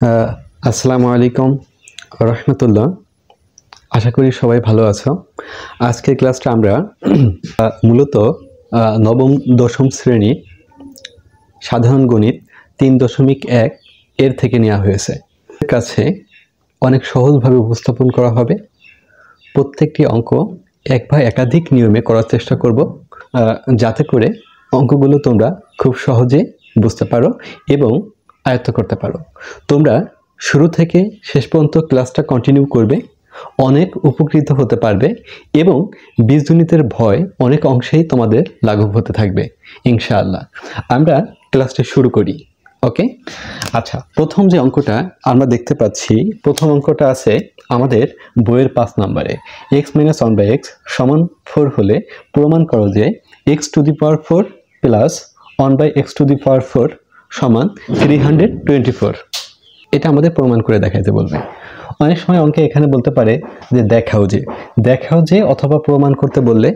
আহ, আসসালামু আলাইকুম রহমতুল্লাহ। আশা করি সবাই ভালো আছো। আজকের ক্লাসটা আমরা মূলত নবম দশম শ্রেণী সাধারণ গণিত 3.1 এর থেকে নেওয়া হয়েছে। এর কাছে অনেক সহজভাবে উপস্থাপন করা হবে। প্রত্যেকটি অঙ্ক এক বা একাধিক নিয়মে করার চেষ্টা করব, যাতে করে অঙ্কগুলো তোমরা খুব সহজে বুঝতে পারো এবং আয়ত্ত করতে পারো। তোমরা শুরু থেকে শেষ পর্যন্ত ক্লাসটা কন্টিনিউ করবে, অনেক উপকৃত হতে পারবে এবং বীজগণিতের ভয় অনেক অংশেই তোমাদের লাঘব হতে থাকবে ইনশাআল্লাহ। আমরা ক্লাসটা শুরু করি। ওকে, আচ্ছা, প্রথম যে অঙ্কটা আমরা দেখতে পাচ্ছি, প্রথম অঙ্কটা আছে আমাদের বইয়ের 5 নম্বরে। x - 1/x সমান 4 হলে প্রমাণ করো যে x⁴ প্লাস 1/x⁴ সমান 324। এটা আমাদের প্রমাণ করে দেখাইতে বলবে। অনেক সময় অঙ্কে এখানে বলতে পারে যে দেখাও যে অথবা প্রমাণ করতে বললে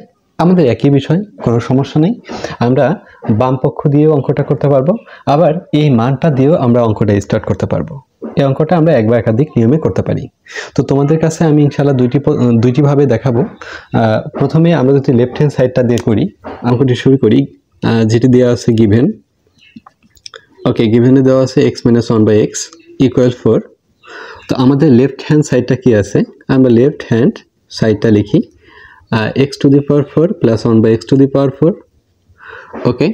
আমাদের একই বিষয়, কোনো সমস্যা নেই। আমরা বাম পক্ষ দিয়েও অঙ্কটা করতে পারবো, আবার এই মানটা দিয়েও আমরা অঙ্কটা স্টার্ট করতে পারবো। এই অঙ্কটা আমরা এক বা একাধিক নিয়মে করতে পারি। তো তোমাদের কাছে আমি ইনশাআল্লাহ দুইটি ভাবে দেখাবো। প্রথমে আমরা যদি লেফট হ্যান্ড সাইডটা দিয়ে করি, অঙ্কটি শুরু করি। যেটি দেওয়া আছে গিভেন। ওকে, গিভেনে দেওয়া আছে x - 1/x = 4। তো আমাদের লেফট হ্যান্ড সাইডটা কি আছে, আমরা লেফট হ্যান্ড সাইডটা লিখি x⁴ প্লাস 1/x⁴। ওকে,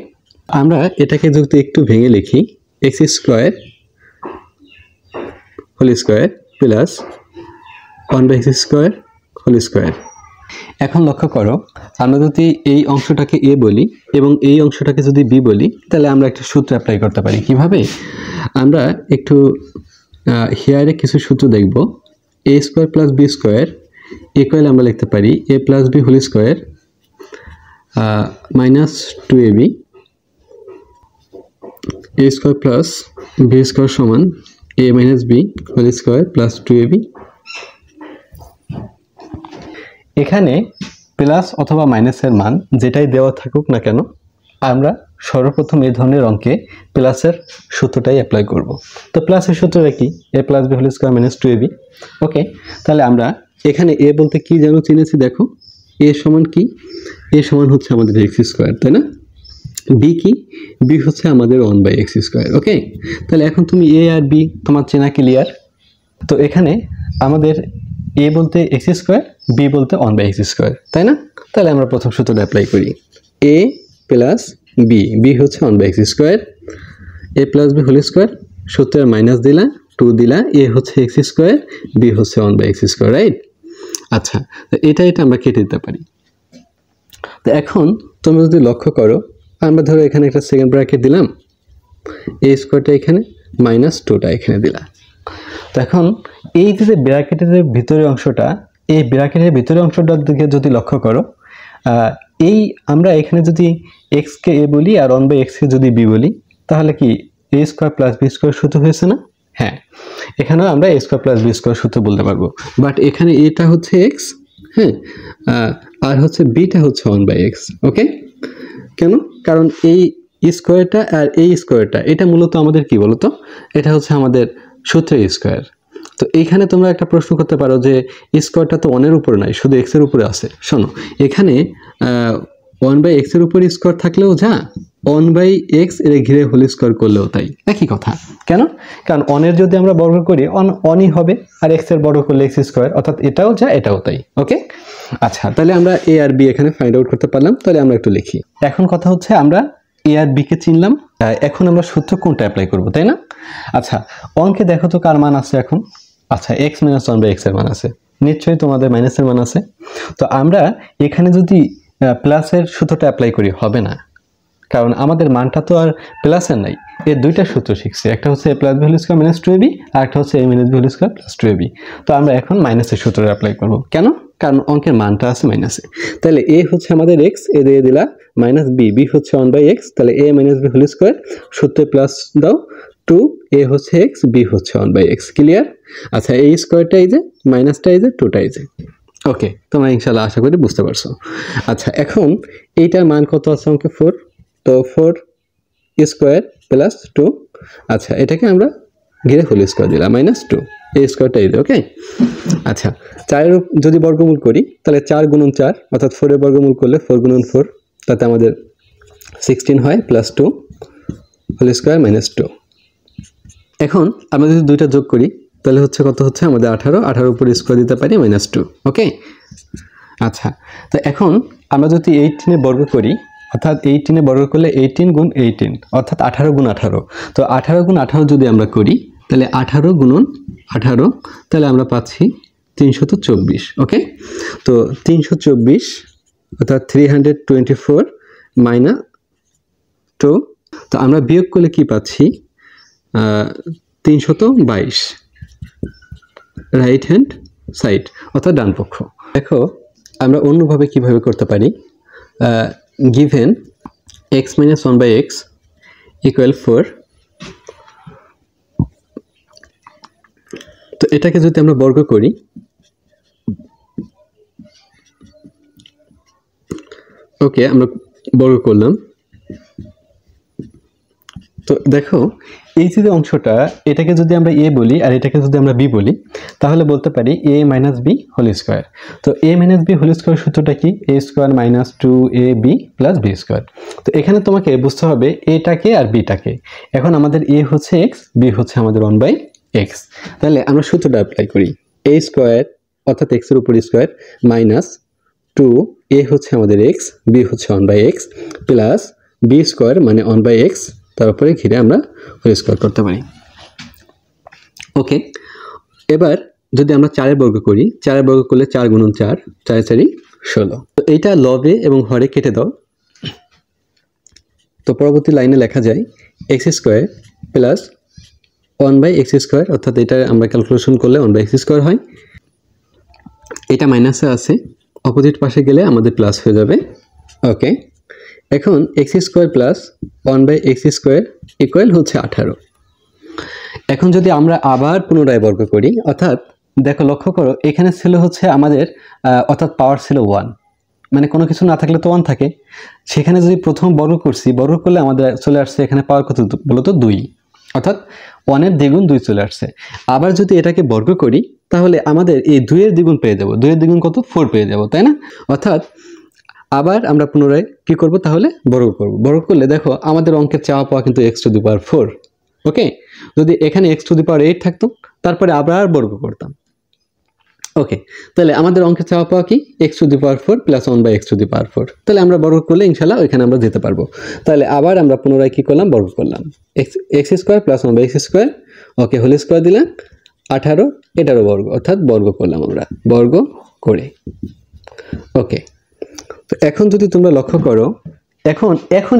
আমরা এটাকে যদি একটু ভেঙে লিখি x² whole square plus 1/x² এখন লক্ষ্য করো, আমরা যদি এই অংশটাকে a বলি এবং এই অংশটাকে যদি b বলি, তাহলে আমরা একটা সূত্র অ্যাপ্লাই করতে পারি। কিভাবে? আমরা একটু হিয়ারে কিছু সূত্র দেখব। a² প্লাস b² ইকুয়াল আমরা লিখতে পারি a plus b whole square minus 2ab, a² plus b² সমান a minus b whole square plus 2ab। এখানে প্লাস অথবা মাইনাসের মান যেটাই দেওয়া থাকুক না কেন, আমরা সর্বপ্রথম এই ধরনের অঙ্কে প্লাসের সূত্রটাই অ্যাপ্লাই করব। তো প্লাসের সূত্রটা কি? a plus b whole square minus 2ab। Okay, তাহলে আমরা এখানে a বলতে কি যেন চিনেছি, দেখো a সমান কি? a সমান হচ্ছে আমাদের x², তাই না? b কি? b হচ্ছে আমাদের 1/x²। ওকে, তাহলে এখন তুমি a আর b তোমার চেনা ক্লিয়ার। তো এখানে আমাদের a বলতে x², b বলতে 1/x², তাই না? তাহলে আমরা প্রথম সূত্রটা অ্যাপ্লাই করি। a প্লাস b, b হচ্ছে 1/x², a plus b whole square, সূত্রের মাইনাস দিলা 2 দিলা, a হচ্ছে x², b হচ্ছে 1/x², রাইট? আচ্ছা, তো এটা আমরা কেটে দিতে পারি। তো এখন তুমি যদি লক্ষ্য করো, আমরা ধরো এখানে একটা সেকেন্ড ব্র্যাকেট দিলাম, a² এখানে মাইনাস 2টা এখানে দিলাম। তো এখন এই যে ব্র্যাকেটের ভিতরের অংশটা, এই ব্র্যাকেটের ভিতরের অংশটার দিকে যদি লক্ষ্য করো, এই আমরা এখানে যদি x কে a বলি আর 1/x কে যদি b বলি, তাহলে কি a² প্লাস b² সূত্র হয়েছে না? হ্যাঁ, এখানেও আমরা a² প্লাস b² সূত্র বলতে পারবো। বাট এখানে এটা হচ্ছে x, হ্যাঁ, আর হচ্ছে bটা হচ্ছে 1/x। ওকে, কেন? কারণ এই স্কোয়ারটা আর এই স্কোয়ারটা এটা মূলত আমাদের কি বলতো, এটা হচ্ছে আমাদের সূত্রের স্কোয়ার। তো এইখানে তোমরা একটা প্রশ্ন করতে পারো যে স্কোয়ারটা তো 1 এর উপরে নাই, শুধু x এর উপরে আছে। শোনো, এখানে 1/x এর উপরে স্কোয়ার থাকলেও যা, 1/x এর ঘিরে হোল স্কোয়ার করলেও তাই, একই কথা। কেন? কারণ 1 এর যদি আমরা বর্গ করি 1ই হবে, আর x এর বর্গ করলে x², অর্থাৎ এটাও যা এটাও তাই। ওকে, আচ্ছা, তাহলে আমরা a আর b এখানে ফাইন্ড আউট করতে পারলাম। তাহলে আমরা একটু লিখি। এখন কথা হচ্ছে আমরা a আর b কে চিনলাম, এখন আমরা সূত্র কোনটা অ্যাপ্লাই করব, তাই না? আচ্ছা, অঙ্কে দেখো তো কার মান আছে এখন। আচ্ছা, x - 1/x এর মান আছে, নিশ্চয়ই তোমাদের মাইনাসের মান আছে। তো আমরা এখানে যদি প্লাসের সূত্রটা অ্যাপ্লাই করি হবে না, কারণ আমাদের মানটা তো আর প্লাসের নাই। এর দুইটা সূত্র শিখছি, একটা হচ্ছে a plus b whole square minus 2ab, আর একটা হচ্ছে a minus b whole square plus 2ab। তো আমরা এখন মাইনাসের সূত্রটা অ্যাপ্লাই করব। কেন? কারণ অঙ্কের মানটা আছে মাইনাসে। তাহলে a হচ্ছে আমাদের x, এ দিয়ে দিলা, মাইনাস b, b হচ্ছে 1/x, তাহলে a minus b whole square, সূত্রে প্লাস দাও 2, a হচ্ছে x, b হচ্ছে 1/x। ক্লিয়ার? আচ্ছা, এই স্কোয়ারটা এই যে, মাইনাসটা এই যে, 2টা এই যে। ওকে, তোমরা ইনশাআল্লাহ আশা করি বুঝতে পারছো। আচ্ছা, এখন এইটার মান কত আছে অঙ্কে? 4। তো 4² প্লাস 2। আচ্ছা, এটাকে আমরা ঘিরে হোল স্কোয়ার দিলাম -2 এই স্কোয়ারটা এই। ওকে, আচ্ছা 4 এর যদি বর্গমূল করি তাহলে 4 গুণন 4 অর্থাৎ 4 এর বর্গমূল করলে 4 গুণন 4 তাতে আমাদের 16 হয় +2 হোল স্কোয়ার -2। এখন আমরা যদি দুইটা যোগ করি তাহলে হচ্ছে কত হচ্ছে আমাদের 18, 18 উপর স্কোয়ার দিতে পারি -2। ওকে, আচ্ছা তো এখন আমরা যদি 18 বর্গ করি অর্থাৎ 18 বর্গ করলে 18 গুণ 18 অর্থাৎ 18 গুণ 18। তো 18 গুণ 18 যদি আমরা করি তাহলে 18 গুণন 18 তাহলে আমরা পাচ্ছি 324। ওকে, তো 324 অর্থাৎ 324 -2। তো আমরা বিয়োগ করলে কি পাচ্ছি 322 রাইট হ্যান্ড সাইড অর্থাৎ ডান পক্ষ। দেখো আমরা অন্যভাবে কিভাবে করতে পারি, given x minus 1 by x equal 4। তো এটাকে যদি আমরা বর্গ করি ওকে আমরা বর্গ করলাম। তো দেখো এই যে অংশটা এটাকে যদি আমরা a বলি আর এটাকে যদি আমরা b বলি তাহলে বলতে পারি a minus b whole square. তো a minus b whole square সূত্রটা কি, a square minus 2ab plus b square. তো এখানে তোমাকে বুঝতে হবে এটাকে আর bটাকে। এখন আমাদের a হচ্ছে x, b হচ্ছে আমাদের 1/x। তাহলে আমরা সূত্রটা অ্যাপ্লাই করি, a স্কোয়ার অর্থাৎ x এর উপর স্কোয়ার মাইনাস 2a হচ্ছে আমাদের x, b হচ্ছে 1/x প্লাস b স্কোয়ার মানে 1/x তারপরে ঘিরে আমরা হোল স্কোয়ার করতে পারি। ওকে, এবার যদি আমরা 4 এর বর্গ করি, 4 এর বর্গ করলে 4 গুণন 4 4 4 16। তো এইটা লবে এবং হরে কেটে দাও। তো পরবর্তী লাইনে লেখা যায় x square plus 1/x square অর্থাৎ এটা আমরা ক্যালকুলেশন করলে 1/x স্কোয়ার হয়। এটা মাইনাসে আছে, অপোজিট পাশে গেলে আমাদের প্লাস হয়ে যাবে। ওকে, এখন x square plus 1/x square equal হচ্ছে 18। এখন যদি আমরা আবার পুনরায় বর্গ করি অর্থাৎ দেখো লক্ষ্য করো এখানে ছিল হচ্ছে আমাদের অর্থাৎ পাওয়ার ছিল 1, মানে কোনো কিছু না থাকলে তো 1 থাকে। সেখানে যদি প্রথম বর্গ করছি, বর্গ করলে আমাদের চলে আসছে এখানে পাওয়ার কত বলতো 2, অর্থাৎ 1 এর দ্বিগুণ 2 চলে আসছে। আবার যদি এটাকে বর্গ করি তাহলে আমাদের এই 2 এর দ্বিগুণ পেয়ে যাব, 2 এর দ্বিগুণ কত 4 পেয়ে যাব, তাই না? অর্থাৎ আবার আমরা পুনরায় কি করব তাহলে বর্গ করব। বর্গ করলে দেখো আমাদের অঙ্কের চাওয়া পাওয়া কিন্তু x⁴। ওকে, যদি এখানে x⁸ থাকতো তারপরে আবার বর্গ করতাম। ওকে, তাহলে আমাদের অঙ্কের চাওয়া পাওয়া কি x⁴ প্লাস 1/x⁴। তাহলে আমরা বর্গ করলে ইনশাআল্লাহ ওইখানে আমরা যেতে পারবো। তাহলে আবার আমরা পুনরায় কি করলাম বর্গ করলাম x square plus 1/x square okay whole square দিলাম 18 এটারও বর্গ অর্থাৎ বর্গ করলাম আমরা বর্গ করে। ওকে, তো এখন যদি তোমরা লক্ষ্য করো এখন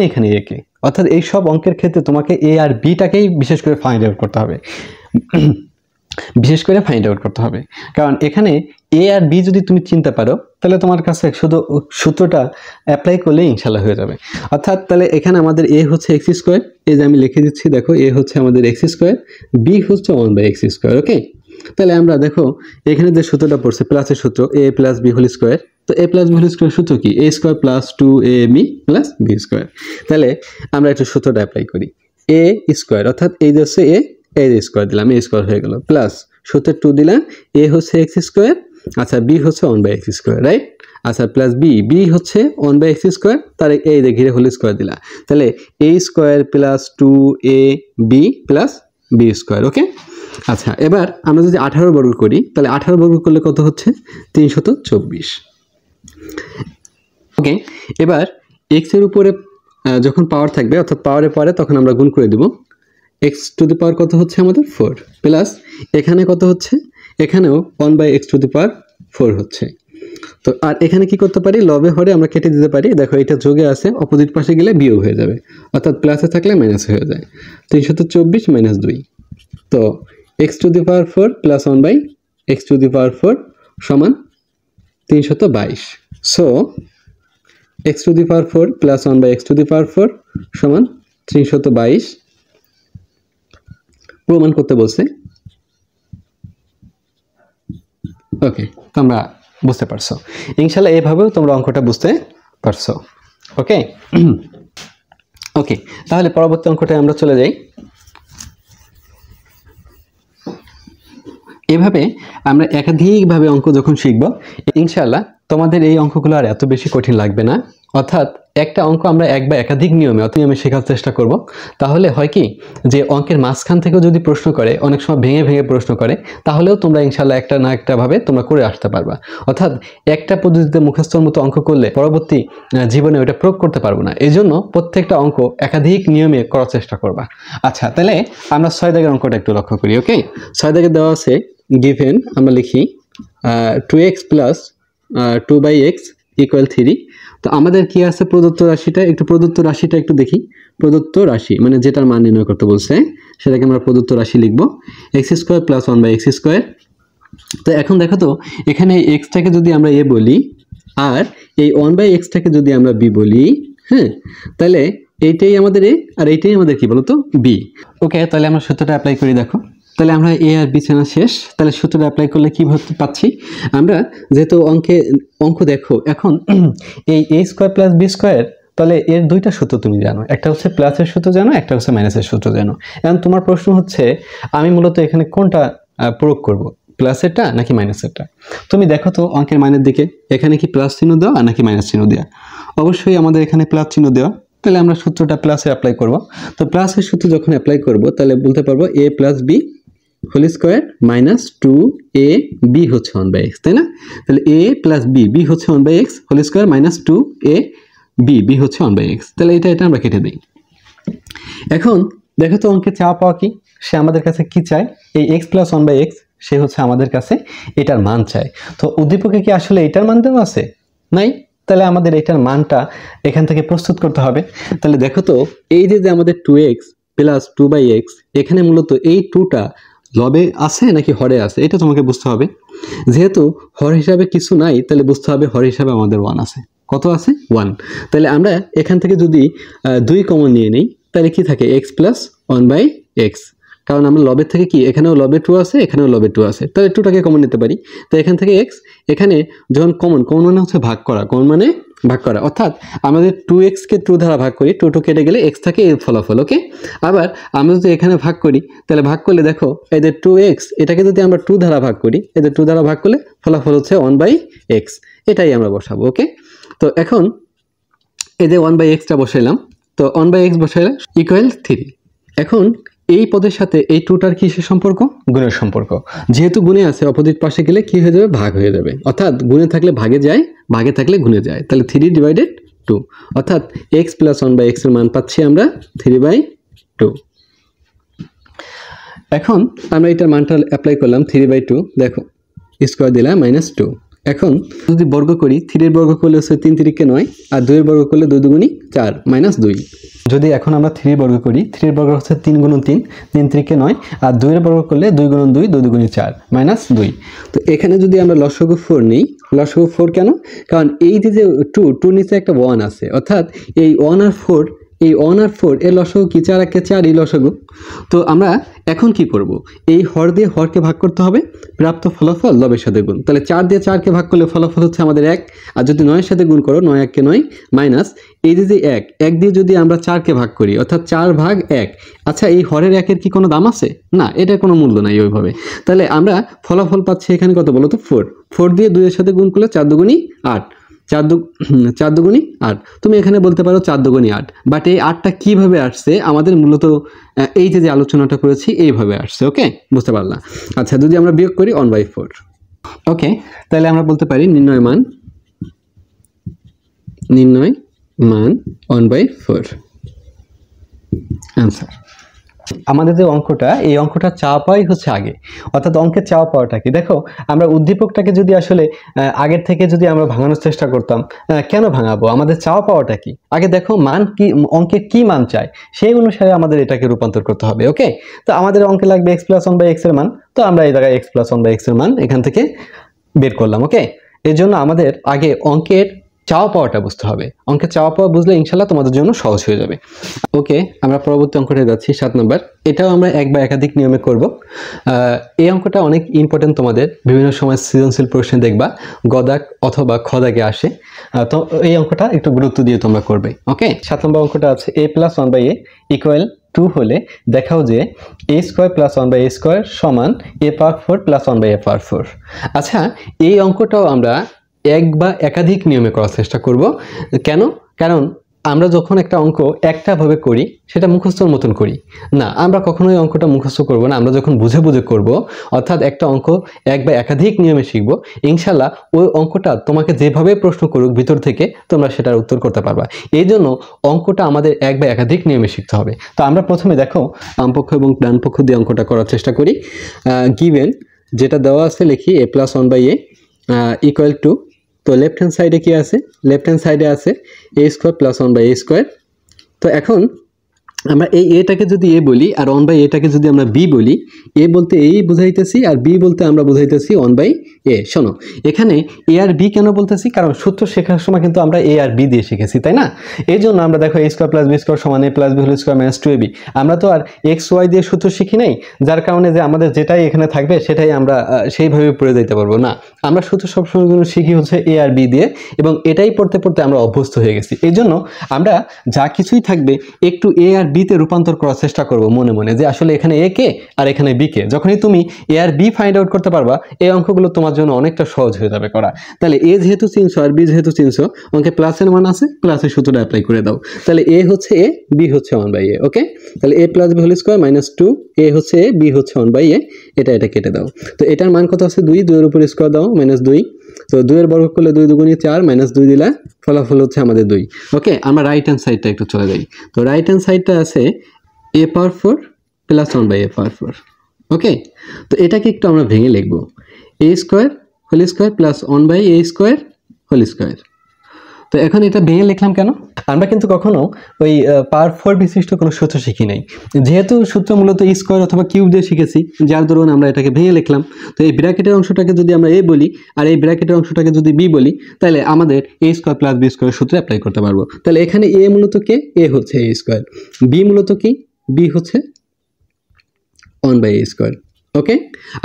এখানে একে অর্থাৎ এই সব অঙ্কের ক্ষেত্রে তোমাকে a আর bটাকেই বিশেষ করে ফাইন্ড আউট করতে হবে, কারণ এখানে a আর b যদি তুমি চিনতে পারো তাহলে তোমার কাছে শুধু সূত্রটা অ্যাপ্লাই করলে ইনশাআল্লাহ হয়ে যাবে। অর্থাৎ তাহলে এখানে আমাদের a হচ্ছে x স্কোয়ার, এই যে আমি লিখে দিচ্ছি দেখো a হচ্ছে আমাদের x স্কোয়ার, b হচ্ছে 1/x স্কোয়ার। ওকে, তাহলে আমরা দেখো এখানে যে সূত্রটা পড়ছে প্লাসের সূত্র a plus b whole square. তো a plus b whole square সূত্র কি a square plus 2ab plus b square. তাহলে আমরা একটু সূত্রটা অ্যাপ্লাই করি, a স্কোয়ার অর্থাৎ এই যে হচ্ছে a স্কোয়ার দিলাম a স্কোয়ার হয়ে গেল প্লাস সূত্রের 2 দিলাম a হচ্ছে x স্কোয়ার আচ্ছা b হচ্ছে 1/x স্কোয়ার রাইট আচ্ছা প্লাস b হচ্ছে 1/x স্কোয়ার তার এই যে ঘিরে হোল স্কোয়ার দিলা তাহলে a square plus 2ab plus b square. Okay, আচ্ছা এবার আমরা যদি 18 বর্গ করি তাহলে 18 বর্গ করলে কত হচ্ছে 324। ওকে, এবার x এর উপরে যখন পাওয়ার থাকবে অর্থাৎ পাওয়ারের পরে তখন আমরা গুণ করে দেব x⁴ কত হচ্ছে আমাদের 4 প্লাস এখানে কত হচ্ছে এখানেও 1/x⁴ হচ্ছে। তো আর এখানে কি করতে পারি লবে হরে আমরা কেটে দিতে পারি, দেখো এটা যোগে আছে অপোজিট পাশে গেলে বিয়োগ হয়ে যাবে অর্থাৎ প্লাসে থাকলে মাইনাস হয়ে যায় 324 মাইনাস 2। তো x⁴ প্লাস 1/x⁴ সমান 322। সো x⁴ প্লাস 1/x⁴ সমান 322 প্রমাণ করতে বলছে। ওকে, তোমরা বুঝতে পারছো ইনশাআল্লাহ, এভাবেও তোমরা অঙ্কটা বুঝতে পারছো। ওকে ওকে, তাহলে পরবর্তী অঙ্কটায় আমরা চলে যাই। এভাবে আমরা একাধিকভাবে অঙ্ক যখন শিখব, ইনশাআল্লাহ তোমাদের এই অঙ্কগুলো আর এত বেশি কঠিন লাগবে না। অর্থাৎ একটা অঙ্ক আমরা এক বা একাধিক নিয়মে শেখার চেষ্টা করব, তাহলে হয় কি যে অঙ্কের মাঝখান থেকেও যদি প্রশ্ন করে, অনেক সময় ভেঙে ভেঙে প্রশ্ন করে, তাহলেও তোমরা ইনশাআল্লাহ একটা না একটা ভাবে তোমরা করে আসতে পারবা। অর্থাৎ একটা পদ্ধতিতে মুখস্থর মতো অঙ্ক করলে পরবর্তী জীবনে ওটা প্রয়োগ করতে পারবো না। এই জন্য প্রত্যেকটা অঙ্ক একাধিক নিয়মে করার চেষ্টা করবা। আচ্ছা, তাহলে আমরা 6 দাগের অঙ্কটা একটু লক্ষ্য করি। ওকে, 6 দাগে দেওয়া আছে গিভেন, আমরা লিখি 2x প্লাস 2/x ইকুয়াল 3। তো আমাদের কি আছে প্রদত্ত রাশিটা, একটু প্রদত্ত রাশিটা একটু দেখি। প্রদত্ত রাশি মানে যেটার মান নির্ণয় করতে বলছে সেটাকে আমরা প্রদত্ত রাশি লিখব, x² প্লাস 1/x²। তো এখন দেখো তো, এখানে এক্সটাকে যদি আমরা এ বলি আর এই 1/x টাকে যদি আমরা বি বলি, হ্যাঁ, তাহলে এইটাই আমাদের এ আর এইটাই আমাদের কি বলতো বি। ওকে, তাহলে আমরা সূত্রটা অ্যাপ্লাই করি। দেখো, তাহলে আমরা এ আর বি চেনা শেষ। তাহলে সূত্রটা অ্যাপ্লাই করলে কি পাচ্ছি আমরা, যেহেতু অঙ্ক দেখো এখন এই a² প্লাস b², তাহলে এর দুইটা সূত্র তুমি জানো, একটা হচ্ছে প্লাসের সূত্র জানো, একটা হচ্ছে মাইনাসের সূত্র জানো। এখন তোমার প্রশ্ন হচ্ছে আমি মূলত এখানে কোনটা প্রয়োগ করব, প্লাসেরটা নাকি মাইনাসেরটা? তুমি দেখো তো অঙ্কের মানের দিকে, এখানে কি প্লাস চিহ্ন দেওয়া নাকি মাইনাস চিহ্ন দেওয়া? অবশ্যই আমাদের এখানে প্লাস চিহ্ন দেওয়া। তাহলে আমরা সূত্রটা প্লাসে অ্যাপ্লাই করব। তো প্লাসের সূত্র যখন অ্যাপ্লাই করব, তাহলে বলতে পারবো a plus b whole square minus 2ab হচ্ছে 1/x, তাই না? তাহলে a প্লাস b হচ্ছে 1/x whole square minus 2ab হচ্ছে 1/x। তাহলে এটা আমরা কেটে দিই। এখন দেখো তো অঙ্কে চাওয়া পাওয়া কি, সে আমাদের কাছে কি চায়, এই x প্লাস 1/x, সে হচ্ছে আমাদের কাছে এটার মান চায়। তো উদ্দীপকে কি আসলে এটার মান দেওয়া আছে? নাই। তাহলে আমাদের এটার মানটা এখান থেকে প্রস্তুত করতে হবে। তাহলে দেখো তো, এই যে আমাদের 2x প্লাস 2/x, এখানে মূলত এই 2টা লবে আছে নাকি হরে আছে, এটা তোমাকে বুঝতে হবে। যেহেতু হর হিসাবে কিছু নাই, তাহলে বুঝতে হবে হর হিসাবে আমাদের 1 আছে। কত আছে? 1। তাহলে আমরা এখান থেকে যদি 2 কমন নিয়ে নিই, তাহলে কি থাকে x প্লাস 1/x, কারণ আমরা লবের থেকে কি এখানেও লবে 2 আছে, এখানেও লবে 2 আছে, তাহলে 2টাকে কমন নিতে পারি। তো এখান থেকে x, এখানে যখন কমন মানে হচ্ছে ভাগ করা, কমন মানে ভাগ করা, অর্থাৎ আমাদের 2x কে 2 দ্বারা ভাগ করি, 2 কেটে গেলে x থাকে এর ফলাফল। ওকে, আবার আমরা যদি এখানে ভাগ করি, তাহলে ভাগ করলে দেখো এদের 2x, এটাকে যদি আমরা 2 দ্বারা ভাগ করি, এদের 2 দ্বারা ভাগ করলে ফলাফল হচ্ছে 1/x, এটাই আমরা বসাবো। ওকে, তো এখন এদের 1/x বসাইলাম, তো 1/x বসাইলে ইকুয়াল 3। এখন এই পদের সাথে এই 2টার কিসের সম্পর্ক? গুণের সম্পর্ক। যেহেতু গুণে আছে, অপোজিট পাশে গেলে কি হয়ে যাবে? ভাগ হয়ে যাবে। অর্থাৎ গুণে থাকলে ভাগে যায়, ভাগে থাকলে গুণে যায়। তাহলে 3/2, অর্থাৎ x প্লাস 1/x এর মান পাচ্ছি আমরা 3/2। এখন আমরা এটার মানটা অ্যাপ্লাই করলাম 3/2, দেখো স্কোয়ার দিলাম -2। এখন যদি বর্গ করি, 3 এর বর্গ করলে হচ্ছে 3 3 কে 9, আর 2 এর বর্গ করলে 2 2 4 -2। যদি এখন আমরা 3 বর্গ করি, 3 এর বর্গ হচ্ছে 3 × 3, 3 3 কে 9, আর 2 এর বর্গ করলে 2 × 2, 2 2 4 -2। তো এখানে যদি আমরা লসাগু 4 নিই, লসাগু 4 কেন? কারণ এই যে 2 নিচে একটা 1 আছে, অর্থাৎ এই 1 আর 4, এই 1 আর 4 এর লসাগু কি? 4 × 4 এই লসাগু। তো আমরা এখন কি করব? এই হর দিয়ে হরকে ভাগ করতে হবে, প্রাপ্ত ফলাফল লবের সাথে গুণ। তাহলে 4 দিয়ে 4কে ভাগ করলে ফলাফল হচ্ছে আমাদের 1, আর যদি 9 এর সাথে গুণ করো, 9 1 কে 9 মাইনাস এই যে 1 দিয়ে যদি আমরা 4কে ভাগ করি, অর্থাৎ 4/1। আচ্ছা, এই হরের 1-এর কি কোনো দাম আছে? না, এটার কোনো মূল্য নাই ওইভাবে। তাহলে আমরা ফলাফল পাচ্ছি এখানে কত বলো তো? 4 দিয়ে 2 এর সাথে গুণ করলে 4 2 8, 4 2 8। তুমি এখানে বলতে পারো 4 2 8, বাট এই 8টা কিভাবে আসছে আমাদের মূলত এই যে আলোচনাটা করেছি এইভাবে আসছে। ওকে, বুঝতে পারলাম? আচ্ছা, যদি আমরা বিয়োগ করি 1/4। ওকে, তাহলে আমরা বলতে পারি নির্ণয় মান 1/4 आंसर। আমাদের যে অঙ্কটা, এই অঙ্কটা চাওয়া পাওয়াই হচ্ছে আগে, অর্থাৎ অঙ্কের চাওয়া পাওয়াটা কি? দেখো, আমরা উদ্দীপকটাকে যদি আসলে আগের থেকে যদি আমরা ভাঙানোর চেষ্টা করতাম, কেন ভাঙাবো? আমাদের চাওয়া পাওয়াটা কি? আগে দেখো মান কি, অঙ্কে কি মান চায় সেই অনুসারে আমাদের এটাকে রূপান্তর করতে হবে। ওকে, তো আমাদের অঙ্কে লাগবে x + 1/x এর মান, তো আমরা এই জায়গায় x + 1/x এর মান এখান থেকে বের করলাম। ওকে, এর জন্য আমাদের আগে অঙ্কের চাওয়া পাওয়াটা বুঝতে হবে। অঙ্কের চাওয়া পাওয়া বুঝলে ইনশাআল্লাহ তোমাদের জন্য সহজ হয়ে যাবে। ওকে, আমরা পরবর্তী অঙ্কটা যাচ্ছি 7 নম্বর। এটাও আমরা এক বা একাধিক নিয়মে করব। এই অঙ্কটা অনেক ইম্পর্টেন্ট, তোমাদের বিভিন্ন সময় সৃজনশীল প্রশ্নে দেখবা গ দাগ অথবা খ দাগে আসে, তো এই অঙ্কটা একটু গুরুত্ব দিয়ে তোমরা করবে। ওকে, 7 নম্বর অঙ্কটা আছে a + 1/a = 2 হলে দেখাও যে a square plus 1 by a square সমান a power 4 plus 1 by a power 4। আচ্ছা, এই অঙ্কটাও আমরা এক বা একাধিক নিয়মে করার চেষ্টা করব। কেন? কারণ আমরা যখন একটা অঙ্ক একটা ভাবে করি সেটা মুখস্থর মতন করি না, আমরা কখনোই অঙ্কটা মুখস্থ করব না। আমরা যখন বুঝে বুঝে করব, অর্থাৎ একটা অঙ্ক এক বা একাধিক নিয়মে শিখব, ইনশাল্লাহ ওই অঙ্কটা তোমাকে যেভাবে প্রশ্ন করুক ভিতর থেকে তোমরা সেটার উত্তর করতে পারবা। এই জন্য অঙ্কটা আমাদের এক বা একাধিক নিয়মে শিখতে হবে। তো আমরা প্রথমে দেখো বামপক্ষ এবং ডান পক্ষ দিয়ে অঙ্কটা করার চেষ্টা করি। গিভেন যেটা দেওয়া আছে লিখি a plus 1 by a equal to, তো লেফট হ্যান্ড সাইডে কি আছে? লেফট হ্যান্ড সাইডে আছে a square plus 1 by a square. তো এখন আমরা এই এটাকে যদি এ বলি আর 1 বাই এটাকে যদি আমরা বি বলি, এ বলতে এই বুঝাইতেছি আর বি বলতে আমরা বুঝাইতেছি 1 বাই এ। শোনো, এখানে এ আর বি কেন বলতেছি? কারণ সূত্র শেখার সময় কিন্তু আমরা এ আর বি দিয়ে শিখেছি, তাই না? এই জন্য আমরা দেখো a square plus B square সমান a plus B whole square minus 2ab। আমরা তো আর এক্স ওয়াই দিয়ে সূত্র শিখি নাই, যার কারণে যে আমাদের যেটাই এখানে থাকবে সেটাই আমরা সেইভাবে পড়ে যেতে পারবো না। আমরা সূত্র সবসময় শিখি হচ্ছে এ আর বি দিয়ে, এবং এটাই পড়তে পড়তে আমরা অভ্যস্ত হয়ে গেছি। এই জন্য আমরা যা কিছুই থাকবে একটু এ আর বিতে রূপান্তর করার চেষ্টা করব মনে মনে, যে আসলে এখানে এ কে আর এখানে বি কে। যখনই তুমি এ আর বি ফাইন্ড আউট করতে পারবা, এই অঙ্কগুলো তোমার জন্য অনেকটা সহজ হয়ে যাবে করা। তাহলে এ যেহেতু চিনছো আর বি যেহেতু চিনছো, অঙ্কে প্লাসের মান আছে, প্লাসের সূত্রটা অ্যাপ্লাই করে দাও। তাহলে এ হচ্ছে এ, বি হচ্ছে 1 বাই এ। ওকে, তাহলে A plus B whole square minus 2, A হচ্ছে এ, বি হচ্ছে 1 বাই এ। এটা কেটে দাও। তো এটার মান কত আছে? 2, 2 এর উপর স্কয়ার দাও মাইনাস 2। তো 2 এর বর্গ করলে 2 দুগুণে 4, মাইনাস 2 দিলা, ফলাফল হচ্ছে আমাদের 2। ওকে, আমরা রাইট হ্যান্ড সাইডটা একটু চলে যাই। তো রাইট হ্যান্ড সাইডটা আছে a power 4 plus 1 by a power 4। Okay, তো এটাকে একটু আমরা ভেঙে লিখব a square whole square plus 1 by a square whole square. তো এখন এটা ভেঙে লিখলাম কেন? আমরা কিন্তু কখনো ওই পাওয়ার 4 বিশিষ্ট কোনো সূত্র শিখি নাই, যেহেতু সূত্র মূলত স্কয়ার অথবা কিউব দিয়ে শিখেছি, যার দরুন আমরা এটাকে ভেঙে লিখলাম। তো এই ব্র্যাকেটের অংশটাকে যদি আমরা এ বলি আর এই ব্র্যাকেটের অংশটাকে যদি বি বলি, তাহলে আমাদের a square plus B square সূত্র অ্যাপ্লাই করতে পারবো। তাহলে এখানে এ মূলত কে? এ হচ্ছে a স্কয়ার। বি মূলত কি? বি হচ্ছে 1 বাই a স্কয়ার। ওকে,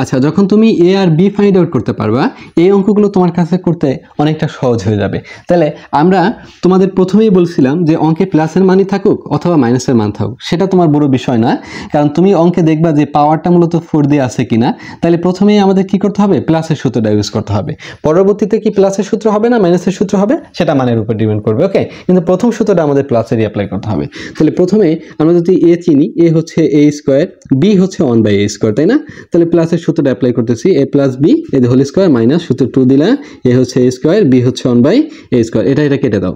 আচ্ছা, যখন তুমি এ আর বি ফাইন্ড আউট করতে পারবা, এই অঙ্কগুলো তোমার কাছে করতে অনেকটা সহজ হয়ে যাবে। তাহলে আমরা তোমাদের প্রথমেই বলছিলাম যে অঙ্কে প্লাসের মানই থাকুক অথবা মাইনাসের মান থাকুক, সেটা তোমার বড় বিষয় না, কারণ তুমি অঙ্কে দেখবা যে পাওয়ারটা মূলত 4 দিয়ে আছে কিনা। তাহলে প্রথমেই আমাদের কি করতে হবে? প্লাসের সূত্রটা ইউজ করতে হবে। পরবর্তীতে কি প্লাসের সূত্র হবে না মাইনাসের সূত্র হবে, সেটা মানের উপর ডিপেন্ড করবে। ওকে, কিন্তু প্রথম সূত্রটা আমাদের প্লাসেরই অ্যাপ্লাই করতে হবে। তাহলে প্রথমে আমরা যদি এ চিনি, এ হচ্ছে a স্কয়ার, বি হচ্ছে 1 বাই a স্কয়ার, তাই না? তাহলে প্লাসের সূত্রটা অ্যাপ্লাই করতেছি, a প্লাস বি এ হোল স্কয়ার মাইনাস সূত্র 2 দিলা, এ হচ্ছে a স্কয়ার, বি হচ্ছে 1 বাই a স্কয়ার। এটা কেটে দাও।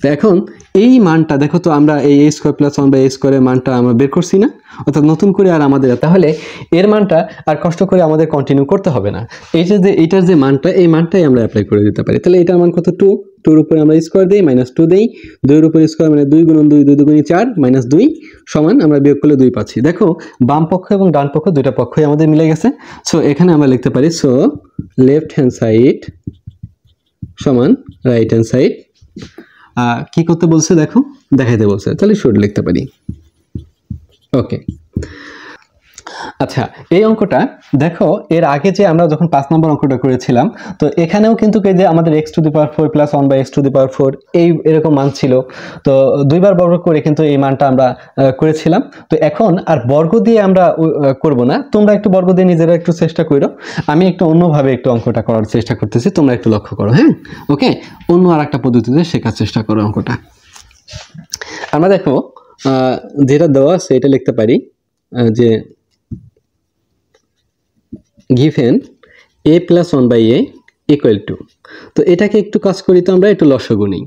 তো এখন এই মানটা দেখো তো, আমরা এই a square plus 1 by a স্কয়ারের মানটা আমরা বের করছি না, অর্থাৎ নতুন করে আর আমাদের, তাহলে এর মানটা আর কষ্ট করে আমাদের কন্টিনিউ করতে হবে না। এইটার যে মানটা, এই মানটাই আমরা অ্যাপ্লাই করে দিতে পারি। তাহলে এটার মান কত? 2, 2 এর উপরে আমরা স্কয়ার দেই, মাইনাস 2 দেই, 2 এর উপর স্কয়ার মানে 2 গুণন 2, 2 দুগুণে 4, মাইনাস 2 সমান আমরা বিয়োগ করলে 2 পাচ্ছি। দেখো বাম পক্ষ এবং ডান পক্ষ দুইটা পক্ষই আমাদের মিলে গেছে। সো এখানে আমরা লিখতে পারি, সো লেফট হ্যান্ড সাইড সমান রাইট হ্যান্ড সাইড। কি করতে বলছে দেখো, দেখাইতে বলছে, তাহলে শুড লিখতে পারি। ওকে, আচ্ছা, এই অঙ্কটা দেখো, এর আগে যে আমরা যখন 5 নম্বর অঙ্কটা করেছিলাম, তো এখানেও কিন্তু এই যে আমাদের x to the power 4 plus 1 by x to the power 4 এরকম মান ছিল। তো দুইবার বর্গ করে কিন্তু এই মানটা আমরা করেছিলাম। তো এখন আর বর্গ দিয়ে আমরা করব না, তোমরা একটু বর্গ দিয়ে নিজেরা একটু চেষ্টা করো, আমি একটু অন্যভাবে একটু অঙ্কটা করার চেষ্টা করতেছি, তোমরা একটু লক্ষ্য করো। হ্যাঁ, ওকে, অন্য আর একটা পদ্ধতিতে শেখার চেষ্টা করো অঙ্কটা। আমরা দেখো যেটা দেওয়া আছে এটা লিখতে পারি যে given a plus 1 by a equal to, তো এটাকে একটু কাজ করি, তো আমরা একটু লসাগু নিই।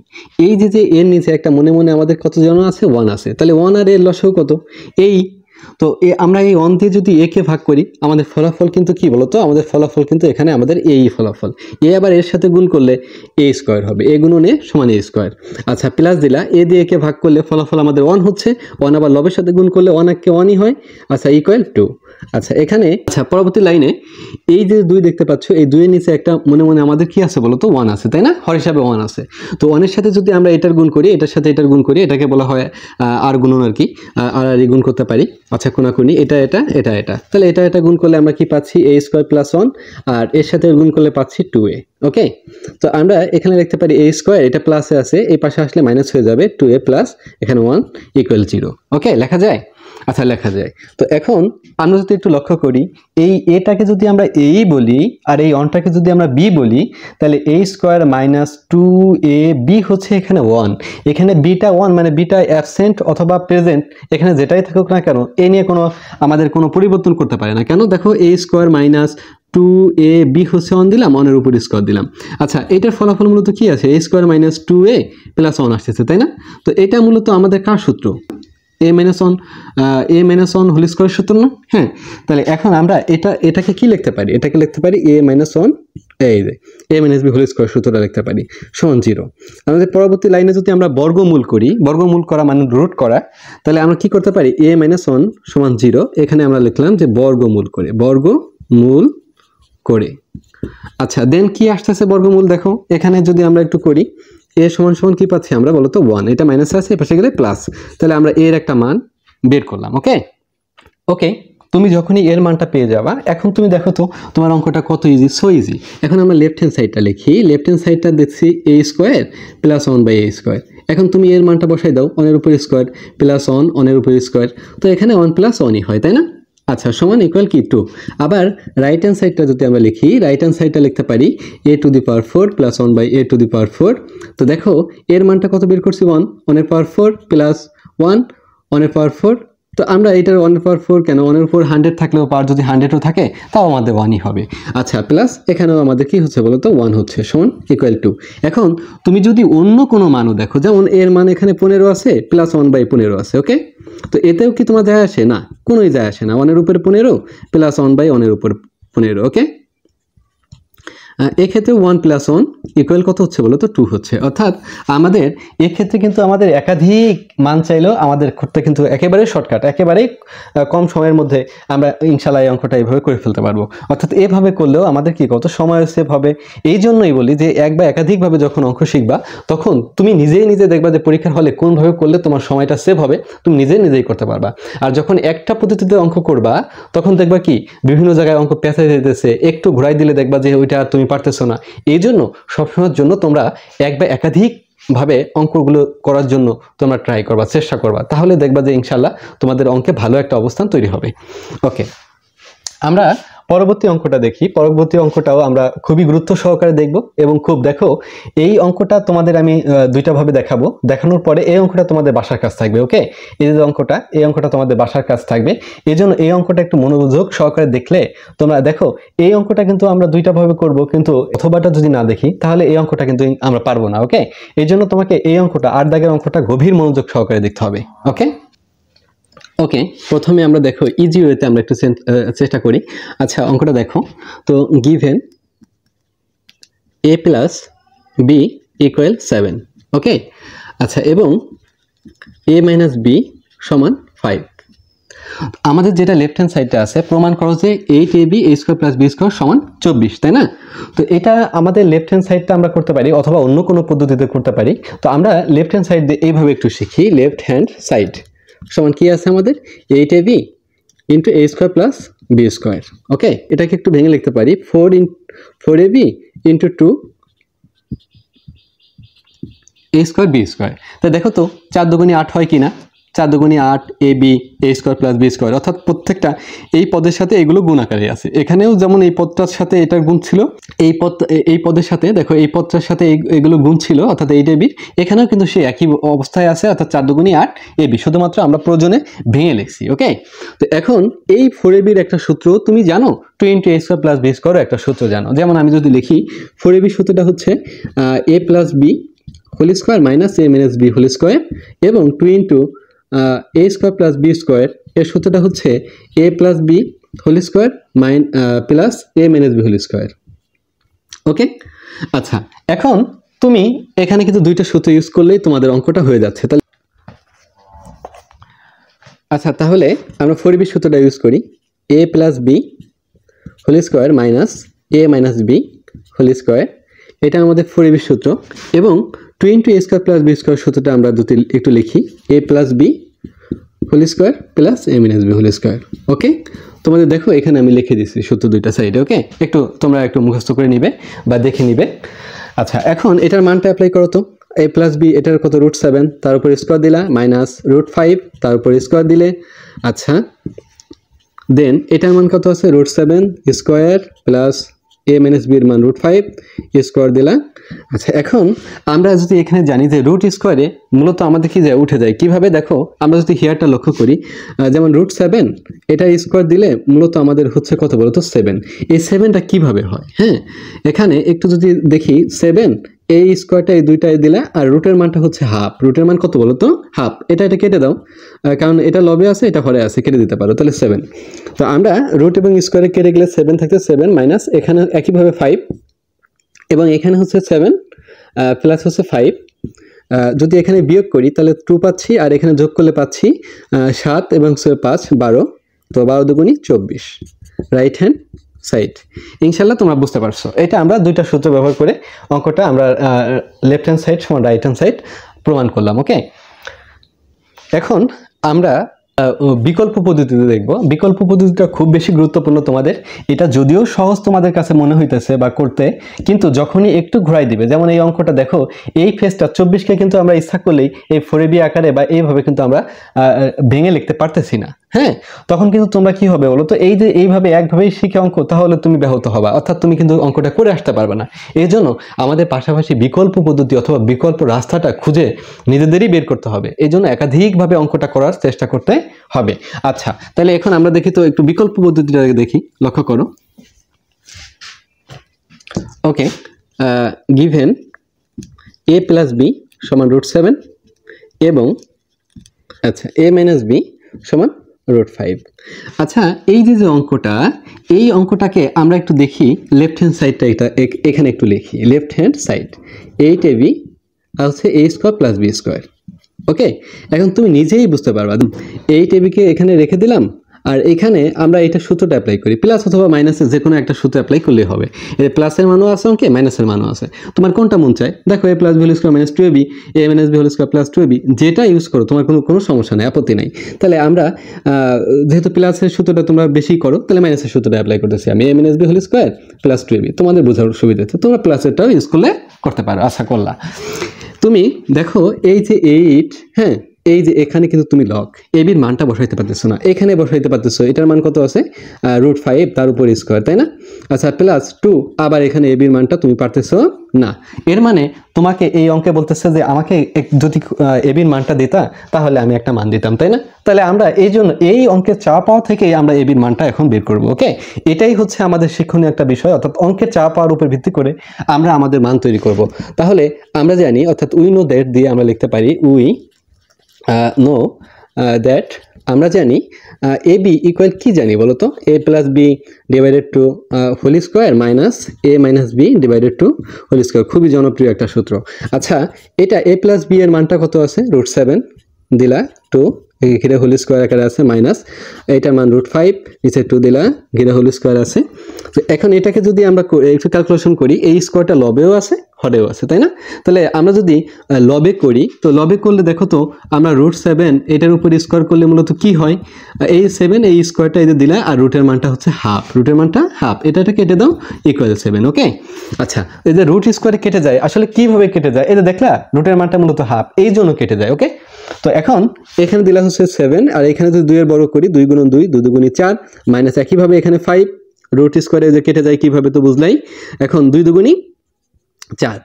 এই যে এর নিচে একটা মনে মনে আমাদের কত জন আছে? 1 আছে। তাহলে 1 আর এর লসাগু কত? এই। তো আমরা এই 1 দিয়ে যদি a কে ভাগ করি, আমাদের ফলাফল কিন্তু কি বলতো? আমাদের ফলাফল কিন্তু এখানে আমাদের এই ফলাফল। a আবার এর সাথে গুণ করলে a স্কয়ার হবে, a গুণন a সমান a স্কয়ার। আচ্ছা, প্লাস দিলা, a দিয়ে a কে ভাগ করলে ফলাফল আমাদের 1 হচ্ছে, 1 আবার লবের সাথে গুণ করলে 1 কে 1ই হয়। আচ্ছা, ইকুয়াল টু। আচ্ছা, এখানে পরবর্তী লাইনে এই যে 2 দেখতে পাচ্ছ, এই 2 এর নিচে একটা মনে মনে আমাদের কি আছে বলো তো? 1 আছে, তাই না? হর হিসাবে 1 আছে। তো 1 এর সাথে যদি আমরা এটার গুণ করি, এটার সাথে এটার গুণ করি, এটাকে বলা হয় আর গুণন আর কি, আর গুণ করতে পারি। আচ্ছা, কোনাকুনি এটা, তাহলে এটা গুণ করলে আমরা কি পাচ্ছি? a স্কয়ার প্লাস 1, আর এর সাথে গুণ করলে পাচ্ছি 2a। ওকে, তো আমরা এখানে লিখতে পারি a স্কয়ার, এটা প্লাসে আছে, এই পাশে আসলে মাইনাস হয়ে যাবে, 2a প্লাস এখানে 1 ইকুয়াল 0। ওকে, লেখা যায়। আচ্ছা লেখা যায়। তো এখন আমরা যদি একটু লক্ষ্য করি, এই এটাকে যদি আমরা এই বলি আর এই অনটাকে যদি আমরা বি বলি, তাহলে এ স্কোয়ার মাইনাস 2ab হচ্ছে এখানে 1। এখানে বিটা 1 মানে বিটা অ্যাবসেন্ট অথবা প্রেজেন্ট, এখানে যেটাই থাকুক না কেন এ নিয়ে আমাদের কোনো পরিবর্তন করতে পারে না। কেন? দেখো এ স্কোয়ার মাইনাস 2ab হচ্ছে 1 দিলাম, 1 এর উপর স্কোয়ার দিলাম। আচ্ছা এটার ফলাফল মূলত কি আছে? এ স্কোয়ার মাইনাস 2a প্লাস 1 আসতেছে, তাই না? তো এটা মূলত আমাদের কার সূত্র? a মাইনাস 1 হোল স্কোয়ার সূত্র না? হ্যাঁ, তাহলে এখন আমরা এটাকে কি লিখতে পারি? এটাকে লিখতে পারি a মাইনাস 1, এই যে a minus b whole square সূত্রটা লিখতে পারি সমান 0। আমাদের পরবর্তী লাইনে যদি আমরা বর্গমূল করি, বর্গমূল করা মানে রুট করা, তাহলে আমরা কি করতে পারি? a মাইনাস 1 সমান 0, এখানে আমরা লিখলাম যে বর্গমূল করে। আচ্ছা দেন কি আসতেছে বর্গমূল? দেখো এখানে যদি আমরা একটু করি, a সমান সমান কি পাচ্ছি আমরা বলো তো? 1। এটা মাইনাস আছে, এপাশে গেলে প্লাস, তাহলে আমরা এর একটা মান বের করলাম। ওকে, তুমি যখনই এর মানটা পেয়ে যাবা, এখন তুমি দেখো তো তোমার অঙ্কটা কত ইজি, সো ইজি। এখন আমরা লেফট হ্যান্ড সাইডটা লিখি। লেফট হ্যান্ড সাইডটা দেখছি a square plus 1 by a square. এখন তুমি এর মানটা বসাই দাও, 1 এর উপর স্কোয়ার প্লাস 1 এর উপর স্কোয়ার, তো এখানে 1 প্লাস 1ই হয়, তাই না? আচ্ছা সমান ইকুয়াল কি 2। আবার রাইট হ্যান্ড সাইডটা যদি আমরা লিখি, রাইট হ্যান্ড সাইডটা লিখতে পারি a to the power 4 plus 1 by a to the power 4। তো দেখো এর মানটা কত বের করছি? 1 এর পাওয়ার 4 প্লাস 1 এর পাওয়ার 4। তো আমরা এটার 1 এর পাওয়ার 4 কেন? 1 এর উপর 100 থাকলেও পাওয়ার যদি 100ও থাকে তাও আমাদের 1ই হবে। আচ্ছা প্লাস এখানেও আমাদের কি হচ্ছে বলো তো? 1 হচ্ছে, সমান ইকুয়াল টু। এখন তুমি যদি অন্য কোনো মানও দেখো, যেমন এর মান এখানে 15 আছে প্লাস 1 বাই 15 আছে, ওকে? তো এতেও কি তোমার যায় আসে? না, কোনোই যায় আসে না। 1 এর উপর 15 প্লাস 1 বাই 1 এর উপর 15, ওকে? এক্ষেত্রে 1 প্লাস 1 ইকুয়াল কত হচ্ছে বলো তো? 2 হচ্ছে। অর্থাৎ আমাদের এক্ষেত্রে কিন্তু আমাদের একাধিক মান চাইলেও আমাদের করতে কিন্তু একেবারে শর্টকাট, একেবারেই কম সময়ের মধ্যে আমরা ইনশাল্লাহ এই অঙ্কটা এইভাবে করে ফেলতে পারবো। অর্থাৎ এভাবে করলেও আমাদের কি কত সময় সেভ হবে। এই জন্যই বলি যে এক বা একাধিকভাবে যখন অঙ্ক শিখবা, তখন তুমি নিজে দেখবা যে পরীক্ষার হলে কোনভাবে করলে তোমার সময়টা সেভ হবে, তুমি নিজেই করতে পারবা। আর যখন একটা পদ্ধতিতে অঙ্ক করবা, তখন দেখবা কি বিভিন্ন জায়গায় অঙ্ক পেঁচে যেতেছে, একটু ঘুরাই দিলে দেখবা যে ওইটা তুমি পারতেছো না। এই জন্য সবসময়ের জন্য তোমরা এক বা একাধিক ভাবে অঙ্কগুলো করার জন্য তোমরা ট্রাই করবা, চেষ্টা করবা, তাহলে দেখবা যে ইনশাল্লাহ তোমাদের অঙ্কে ভালো একটা অবস্থান তৈরি হবে। ওকে, আমরা পরবর্তী অঙ্কটা দেখি। পরবর্তী অঙ্কটাও আমরা খুবই গুরুত্ব সহকারে দেখব এবং খুব দেখো এই অঙ্কটা তোমাদের আমি দুইটা ভাবে দেখাবো। দেখানোর পরে এই অঙ্কটা তোমাদের বাসার কাজ থাকবে। ওকে, এই যে অঙ্কটা, এই অঙ্কটা তোমাদের বাসার কাজ থাকবে। এই জন্য এই অঙ্কটা একটু মনোযোগ সহকারে দেখলে তোমরা দেখো এই অঙ্কটা কিন্তু আমরা দুইটা ভাবে করব, কিন্তু অথবাটা যদি না দেখি তাহলে এই অঙ্কটা কিন্তু আমরা পারবো না। ওকে, এই জন্য তোমাকে এই অঙ্কটা 8 দাগের অঙ্কটা গভীর মনোযোগ সহকারে দেখতে হবে। ওকে, প্রথমে আমরা দেখো ইজি ওয়েতে আমরা একটু চেষ্টা করি। আচ্ছা অঙ্কটা দেখো তো, given a plus b equal 7। ওকে, আচ্ছা এবং a মাইনাস b সমান 5। আমাদের যেটা লেফট হ্যান্ড সাইডটা আছে, প্রমাণ করো যে 8ab a square plus b square সমান 24, তাই না? তো এটা আমাদের লেফট হ্যান্ড সাইডটা আমরা করতে পারি অথবা অন্য কোনো পদ্ধতিতে করতে পারি। তো আমরা লেফট হ্যান্ড সাইড দিয়ে এইভাবে একটু শিখি। লেফট হ্যান্ড সাইড সমান কি আছে আমাদের? 8ab into a square plus b square. Okay, এটাকে একটু ভেঙে লিখতে পারি 4ab into 2 a square b square. তা দেখো তো 4 দুগুণে 8 হয় কিনা? 4 দুগুণে 8 ab a square plus b square, অর্থাৎ প্রত্যেকটা এই পদের সাথে এগুলো গুণ আকারে আছে। এখানেও যেমন এই পদটার সাথে এটার গুণ ছিল, এই পদের সাথে দেখো এই পদটার সাথে এগুলো গুণ ছিল, অর্থাৎ 8ab। এখানেও কিন্তু সে একই অবস্থায় আছে, অর্থাৎ 4 দুগুণে 8 ab, শুধুমাত্র আমরা প্রয়োজনে ভেঙে লিখছি। ওকে, তো এখন এই 4ab এর একটা সূত্র তুমি জানো, 2 into a square plus b square একটা সূত্র জানো। যেমন আমি যদি লিখি 4ab সূত্রটা হচ্ছে a plus b whole square minus a minus b whole square, এবং 2 into a square plus b square এর সূত্রটা হচ্ছে a plus b whole square plus a minus b whole square. Okay, আচ্ছা এখন তুমি এখানে কিন্তু দুইটা সূত্র ইউজ করলেই তোমাদের অঙ্কটা হয়ে যাচ্ছে। তাহলে আচ্ছা তাহলে আমরা 4ab সূত্রটা ইউজ করি, a plus b whole square minus a minus b whole square, এটা আমাদের 4ab সূত্র। এবং 2 into a square plus b square সূত্রটা আমরা একটু লিখি, a plus b whole square plus a minus b whole square. Okay, তোমাদের দেখো এখানে আমি লিখে দিচ্ছি সূত্র দুইটা সাইডে। ওকে, তোমরা একটু মুখস্থ করে নিবে বা দেখে নিবে। আচ্ছা এখন এটার মানটা অ্যাপ্লাই করো তো। a প্লাস বি এটার কত √7, তার উপর স্কোয়ার দিলা মাইনাস √5, তার উপর স্কোয়ার দিলে। আচ্ছা দেন এটার মান কত আছে √7 square plus a minus b এর মান √5 স্কোয়ার দিলা। আচ্ছা এখন আমরা যদি এখানে জানি যে রুট স্কোয়ারে মূলত আমাদের কি যায় উঠে যায় কিভাবে, দেখো আমরা যদি হিয়ারটা লক্ষ্য করি, যেমন √7 এটা স্কোয়ার দিলে মূলত আমাদের হচ্ছে কত বলো তো 7। এই 7টা কিভাবে হয়, হ্যাঁ এখানে একটু যদি দেখি 7 এই স্কোয়ারটা এই দুইটাই দিলা আর রুটের মানটা হচ্ছে হাফ, রুটের মান কত বলো তো হাফ, এটা কেটে দাও কারণ এটা লবে আছে এটা হরে আছে, কেটে দিতে পারো তাহলে 7। তো আমরা রুট এবং স্কোয়ারে কেটে গেলে 7 থাকতে 7 মাইনাস এখানে একইভাবে 5 এবং এখানে হচ্ছে 7 প্লাস হচ্ছে 5, যদি এখানে বিয়োগ করি তাহলে 2 পাচ্ছি আর এখানে যোগ করলে পাচ্ছি 7 এবং 5 12, তো 12 দুগুণী 24 রাইট হ্যান্ড সাইড। ইনশাল্লাহ তোমরা বুঝতে পারছো, এটা আমরা দুইটা সূত্র ব্যবহার করে অঙ্কটা আমরা লেফট হ্যান্ড সাইড সমান রাইট হ্যান্ড সাইড প্রমাণ করলাম। ওকে, এখন আমরা বিকল্প পদ্ধতিতে দেখব। বিকল্প পদ্ধতিটা খুব বেশি গুরুত্বপূর্ণ তোমাদের, এটা যদিও সহজ তোমাদের কাছে মনে হইতেছে বা করতে, কিন্তু যখনই একটু ঘোরাই দিবে, যেমন এই অঙ্কটা দেখো এই ফেজটা 24কে কিন্তু আমরা ইচ্ছা করলেই এই 4ab আকারে বা এইভাবে কিন্তু আমরা ভেঙে লিখতে পারতেছি না, হ্যাঁ তখন কিন্তু তোমরা কি হবে বলো তো, এই যে এইভাবে একভাবেই শিখে অঙ্ক, তাহলে তুমি ব্যাহত হবা, অর্থাৎ তুমি কিন্তু অঙ্কটা করে আসতে পারবে না। এই জন্য আমাদের পাশাপাশি বিকল্প পদ্ধতি অথবা বিকল্প রাস্তাটা খুঁজে নিজেদেরই বের করতে হবে, এই জন্য একাধিকভাবে অঙ্কটা করার চেষ্টা করতে হবে। আচ্ছা তাহলে এখন আমরা দেখি তো একটু বিকল্প পদ্ধতিটা দেখি, লক্ষ্য করো। ওকে, গিভেন a প্লাস বি সমান √7 এবং আচ্ছা a মাইনাস বি সমান √5। আচ্ছা এই যে অঙ্কটা, এই অঙ্কটাকে আমরা একটু দেখি লেফট হ্যান্ড সাইডটা, এটা এখানে একটু লিখি লেফট হ্যান্ড সাইড 8ab হচ্ছে a square plus B square. Okay, এখন তুমি নিজেই বুঝতে পারবা 8ab কে এখানে রেখে দিলাম আর এখানে আমরা এটা সূত্রটা অ্যাপ্লাই করি, প্লাস অথবা মাইনাসের যে কোনো একটা সূত্র অ্যাপ্লাই করলেই হবে। এর প্লাসের মানও আছে অঙ্কে, মাইনাসের মানও আছে, তোমার কোনটা মন চায় দেখো, a plus B whole square minus 2ab, a minus B whole square plus 2ab, যেটা ইউজ করো তোমার কোনো সমস্যা নেই, আপত্তি নাই। তাহলে আমরা যেহেতু প্লাসের সূত্রটা তোমরা বেশি করো, তাহলে মাইনাসের সূত্রটা অ্যাপ্লাই করতেছি আমি, a minus B whole square plus 2ab, তোমাদের বোঝার সুবিধা হচ্ছে, তোমরা প্লাসেরটাও ইউজ করলে করতে পারো, আশা করলা। তুমি দেখো এই যে 8, হ্যাঁ এই যে এখানে কিন্তু তুমি লগ এবির মানটা বসাইতে পারতেছো না, এখানে বসাইতে পারতেছো, এটার মান কত আছে √5 তার উপর স্কোয়ার, তাই না? আচ্ছা প্লাস 2, আবার এখানে এবির মানটা তুমি পারতেছো না, এর মানে তোমাকে এই অঙ্কে বলতেছে যে আমাকে যদি এবির মানটা দিতা তাহলে আমি একটা মান দিতাম, তাই না? তাহলে আমরা এই জন্য এই অঙ্কের চা পাওয়া থেকে আমরা এবির মানটা এখন বের করব। ওকে, এটাই হচ্ছে আমাদের শিক্ষণীয় একটা বিষয়, অর্থাৎ অঙ্কের চা পাওয়ার উপর ভিত্তি করে আমরা আমাদের মান তৈরি করব। তাহলে আমরা জানি, অর্থাৎ উই নো দ্যাট দিয়ে আমরা লিখতে পারি উই নো দ্যাট, আমরা জানি এ বি ইকুয়াল কি জানি বলো তো, a plus B divided two whole square minus a minus B divided two whole square, খুবই জনপ্রিয় একটা সূত্র। আচ্ছা এটা a প্লাস বি এর মানটা কত আছে √7 দিলা, 2 ঘিরে হোল স্কোয়ার আকারে আছে মাইনাস এটার মান √5 নিচে 2 দিলা ঘিরে হোল স্কোয়ার আছে। তো এখন এটাকে যদি আমরা একটু ক্যালকুলেশন করি, এই স্কোয়ারটা লবেও আছে হরেও আছে, তাই না? তাহলে আমরা যদি লবে করি, তো লবে করলে দেখো তো আমরা √7 এটার উপর স্কোয়ার করলে মূলত কি হয়, এই 7 এই স্কোয়ারটা এই যে দিলা আর রুটের মানটা হচ্ছে হাফ, রুটের মানটা হাফ, এটা কেটে দাও ইকুয়াল 7। ওকে, আচ্ছা এই যে রুট স্কোয়ারে কেটে যায়, আসলে কিভাবে কেটে যায়, এটা দেখলা রুটের মানটা মূলত হাফ, এই জন্য কেটে যায়। ওকে, তো এখন এখানে দিলা হচ্ছে 7 আর এখানে যদি 2 এর বর্গ করি 2 গুণন 2 2 দুগুণী 4 মাইনাস একইভাবে এখানে 5, রুট স্কোয়ারে যে কেটে যায় কিভাবে তো বুঝলাই। এখন 2 দুগুণী 4,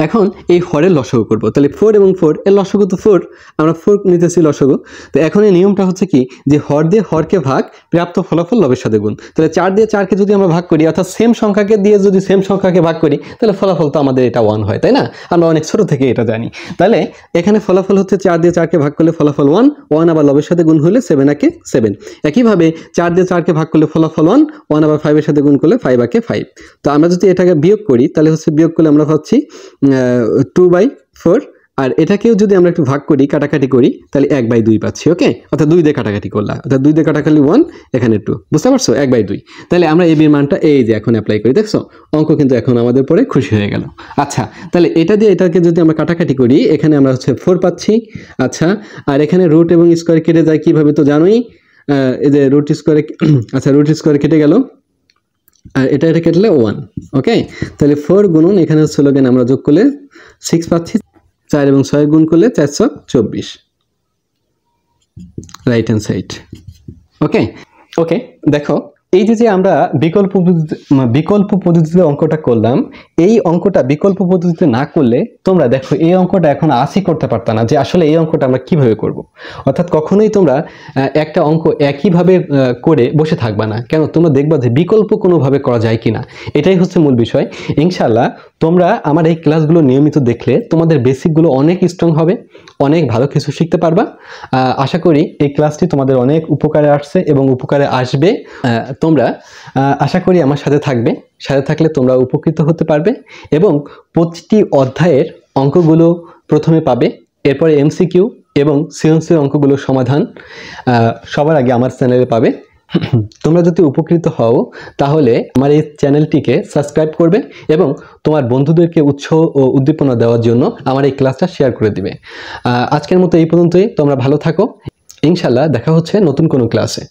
এখন এই হরের লসাগু করব, তাহলে 4 এবং 4 এর লসাগু তো 4, আমরা 4 নিতেছি লসাগু। তো এখন এই নিয়মটা হচ্ছে কি যে হর দিয়ে হরকে ভাগ, প্রাপ্ত ফলাফল লবের সাথে গুণ, তাহলে 4 দিয়ে 4কে যদি আমরা ভাগ করি, অর্থাৎ সেম সংখ্যাকে দিয়ে যদি সেম সংখ্যাকে ভাগ করি তাহলে ফলাফল তো আমাদের এটা 1 হয়, তাই না? আমরা অনেক ছোট থেকে এটা জানি। তাহলে এখানে ফলাফল হচ্ছে 4 দিয়ে 4কে ভাগ করলে ফলাফল 1 আবার লবের সাথে গুণ হলে 7 আকে 7, একইভাবে 4 দিয়ে 4কে ভাগ করলে ফলাফল 1 আবার 5 এর সাথে গুণ করলে 5 আকে 5। তো আমরা যদি এটাকে বিয়োগ করি তাহলে হচ্ছে বিয়োগ করলে আমরা পাচ্ছি 2/4, আর এটাকেও যদি আমরা একটু ভাগ করি কাটাকাটি করি তাহলে 1/2 পাচ্ছি। ওকে, অর্থাৎ 2 দিয়ে কাটাকাটি করলাম, অর্থাৎ 2 দিয়ে কাটাকাটি 1 এখানে 2, বুঝতে পারছো 1/2। তাহলে আমরা এই বির মানটা এই যে এখন অ্যাপ্লাই করি, দেখছো অঙ্ক কিন্তু এখন আমাদের পরে খুশি হয়ে গেল। আচ্ছা তাহলে এটা দিয়ে এটাকে যদি আমরা কাটাকাটি করি এখানে আমরা হচ্ছে 4 পাচ্ছি। আচ্ছা আর এখানে রুট এবং স্কোয়ার কেটে যায় কিভাবে তো জানোই, এই যে রুট স্কোয়ারে, আচ্ছা রুট স্কোয়ার কেটে গেল আর এটা কাটলে 1। ওকে, তাহলে 4 গুণন এখানে হচ্ছে লগে আমরা যোগ করলে 6 পাচ্ছি, 4 এবং 6 গুণ করলে 424 রাইট হ্যান্ড সাইড। ওকে ওকে, দেখো এই যে আমরা বিকল্প পদ্ধতিতে অঙ্কটা করলাম, এই অঙ্কটা বিকল্প পদ্ধতিতে না করলে তোমরা দেখো এই অঙ্কটা এখন 80 করতে পারতা না যে আসলে এই অঙ্কটা আমরা কিভাবে করব। অর্থাৎ কখনোই তোমরা একটা অঙ্ক একইভাবে করে বসে থাকবা না, কেন তোমরা দেখবা যে বিকল্প কোনোভাবে করা যায় কিনা, এটাই হচ্ছে মূল বিষয়। ইনশাল্লাহ তোমরা আমার এই ক্লাসগুলো নিয়মিত দেখলে তোমাদের বেসিকগুলো অনেক স্ট্রং হবে, অনেক ভালো কিছু শিখতে পারবা। আশা করি এই ক্লাসটি তোমাদের অনেক উপকারে আসছে এবং উপকারে আসবে। তোমরা আশা করি আমার সাথে থাকবে, সাথে থাকলে তোমরা উপকৃত হতে পারবে এবং প্রতিটি অধ্যায়ের অঙ্কগুলো প্রথমে পাবে, এরপরে এমসিকিউ এবং সৃজনশীল অঙ্কগুলোর সমাধান সবার আগে আমার চ্যানেলে পাবে। তোমরা যদি উপকৃত হও তাহলে আমার এই চ্যানেলটিকে সাবস্ক্রাইব করবে এবং তোমার বন্ধুদেরকে উৎসাহ ও উদ্দীপনা দেওয়ার জন্য আমার এই ক্লাসটা শেয়ার করে দিবে। আজকের মতো এই পর্যন্তই, তোমরা ভালো থাকো, ইনশাল্লাহ দেখা হচ্ছে নতুন কোনো ক্লাসে।